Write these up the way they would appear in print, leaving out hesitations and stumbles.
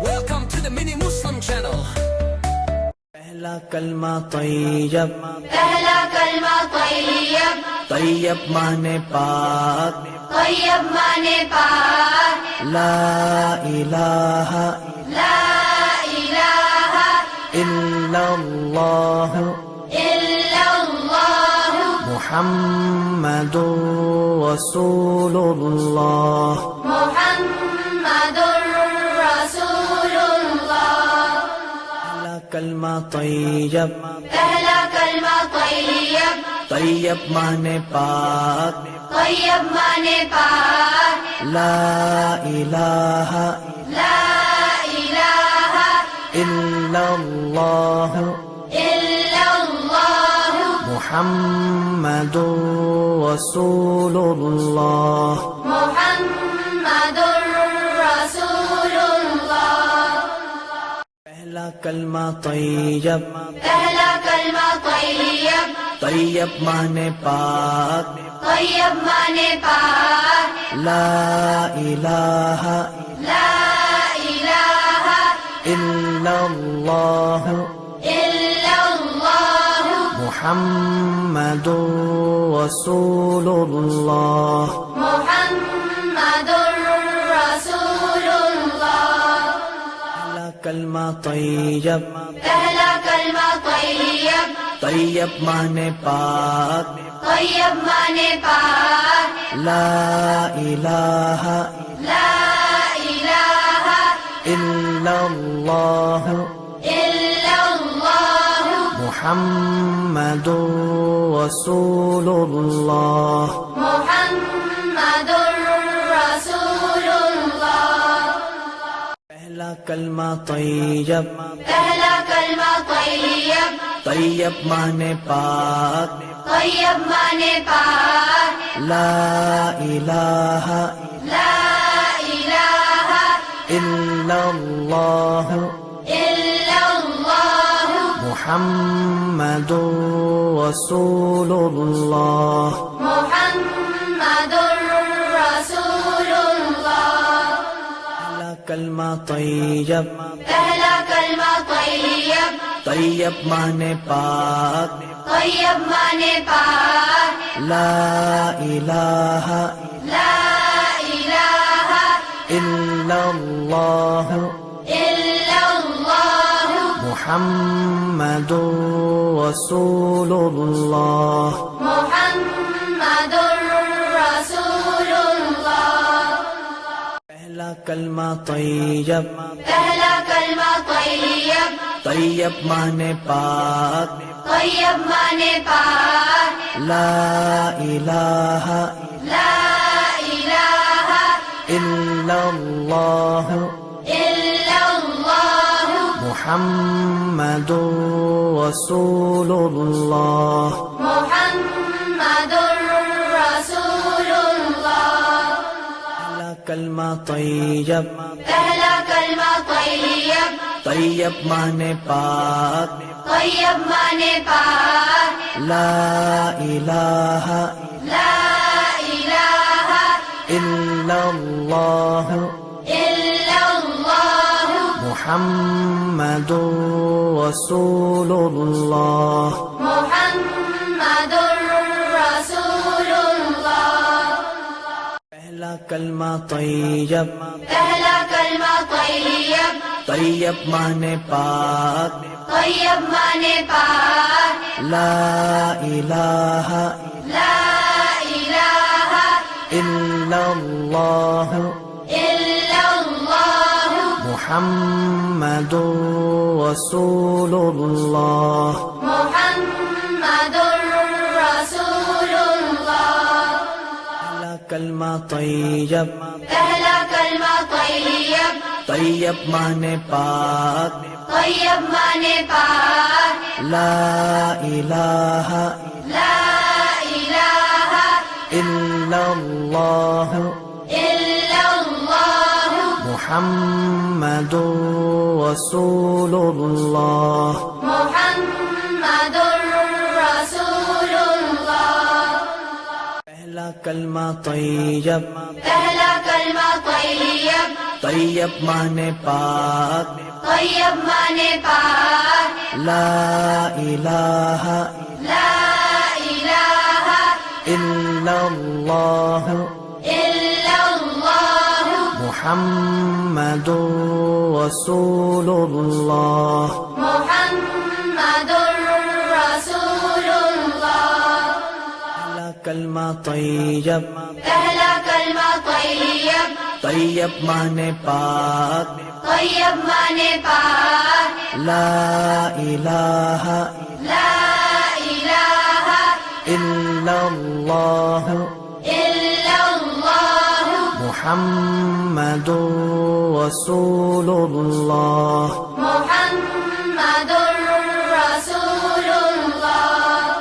Welcome to the Mini Muslim channel. پہلا کلمہ طیب، پہلا کلمہ طیب، طیب معنی پاک، طیب معنی پاک، لا الہ لا الہ الا اللہ الا اللہ محمد رسول اللہ۔ محمد رسول اللہ۔ پہلا کلمہ طیب، پہلا کلمہ طیب، طیب معنی پاک، طیب معنی پاک، لا الہ لا الہ الا اللہ الا اللہ محمد رسول اللہ۔ محمد رسول اللہ۔ پہلا کلمہ طیب، پہلا کلمہ طیب، طیب معنی پاک، طیب معنی پاک، لا الہ لا الہ الا اللہ الا اللہ محمد رسول اللہ۔ محمد رسول اللہ۔ پہلا کلمہ طیب، پہلا کلمہ طیب، طیب معنی پاک، طیب معنی پاک، لا الہ لا الہ الا اللہ الا اللہ محمد رسول اللہ۔ محمد رسول اللہ۔ پہلا کلمہ طیب، پہلا کلمہ طیب، طیب معنی پاک، طیب معنی پاک، لا الہ لا الہ الا اللہ الا اللہ محمد رسول اللہ۔ محمد رسول اللہ۔ پہلا کلمہ طیب، پہلا کلمہ طیب، طیب معنی پاک، طیب معنی پاک، لا الہ لا الہ الا اللہ الا اللہ محمد رسول اللہ۔ محمد رسول اللہ۔ پہلا کلمہ طیب، پہلا کلمہ طیب، طیب معنی پاک، طیب معنی پاک، لا الہ لا الہ الا اللہ الا اللہ محمد رسول اللہ۔ محمد رسول اللہ۔ پہلا کلمہ طیب، پہلا کلمہ طیب، طیب معنی پاک، طیب معنی پاک، لا الہ لا الہ الا اللہ الا اللہ محمد رسول اللہ۔ محمد رسول اللہ۔ پہلا کلمہ طیب، پہلا کلمہ طیب، طیب معنی پاک، طیب معنی پاک، لا الہ لا الہ الا اللہ الا اللہ محمد رسول اللہ۔ محمد رسول اللہ۔ پہلا کلمہ طیب، پہلا کلمہ طیب، طیب معنی پاک، طیب معنی پاک، لا الہ لا الہ الا اللہ الا اللہ محمد رسول اللہ۔ محمد رسول اللہ۔ پہلا پہلا کلمہ طیب، پہلا کلمہ طیب، طیب مانے پاک، طیب مانے پاک، لا الہ لا الہ الا اللہ الا اللہ محمد رسول اللہ، محمد رسول اللہ پہلا کلمہ طیب، پہلا کلمہ طیب، طیب مانے پاک، طیب مانے پاک، لا الہ لا الہ الا اللہ الا اللہ محمد رسول اللہ، محمد رسول اللہ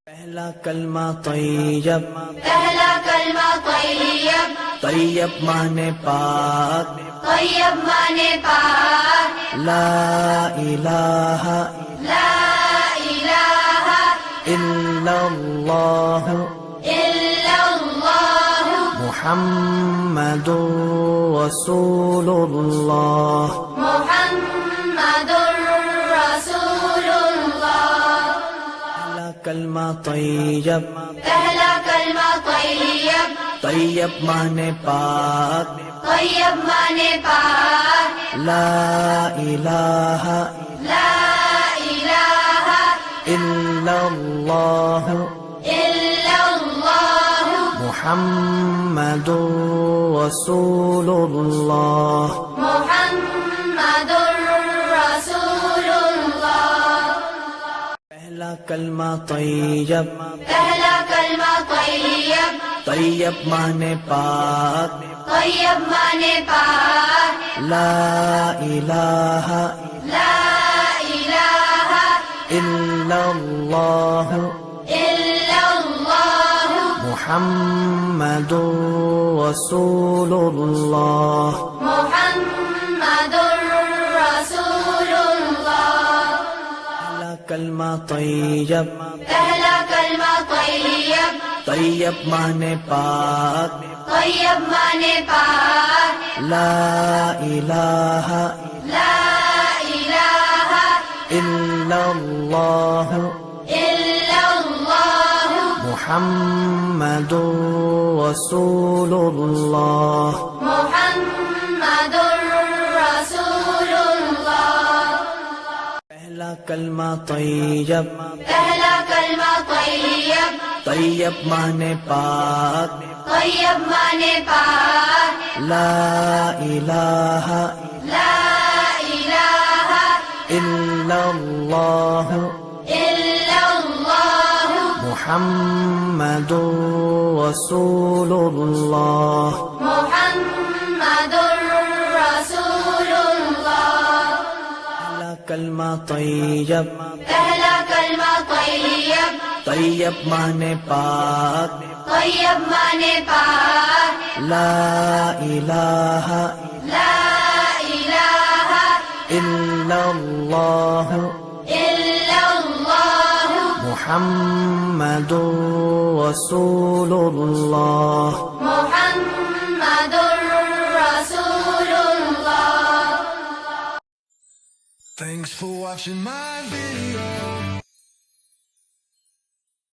پہلا کلمہ طیب، پہلا کلمہ طیب، طیب مانے پاک، طیب مانے پاک، لا الہ لا الہ الا اللہ الا اللہ محمد رسول اللہ، محمد رسول اللہ پہلا کلمہ طیب، پہلا کلمہ طیب، طیب مانے پاک، طیب مانے پاک، لا الہ لا الہ الا اللہ الا اللہ محمد رسول اللہ، محمد رسول اللہ پہلا کلمہ طیب، پہلا کلمہ طیب، طیب مانے پاک، طیب مانے پاک، لا الہ لا الہ الا اللہ الا اللہ محمد رسول اللہ، محمد رسول اللہ پہلا کلمہ طیب، پہلا کلمہ طیب، طیب مانے پاک، طیب مانے پاک، لا الہ لا الہ الا اللہ الا اللہ محمد رسول اللہ، محمد رسول اللہ پہلا کلمہ طیب، پہلا کلمہ طیب، طیب مانے پاک، طیب مانے پاک، لا الہ لا الہ الا اللہ الا اللہ محمد رسول اللہ، محمد رسول اللہ پہلا کلمہ طیب، پہلا کلمہ طیب، طیب مانے پاک، طیب مانے پاک، لا الہ لا الہ الا اللہ الا اللہ محمد رسول اللہ، محمد رسول اللہ Thanks for watching my video.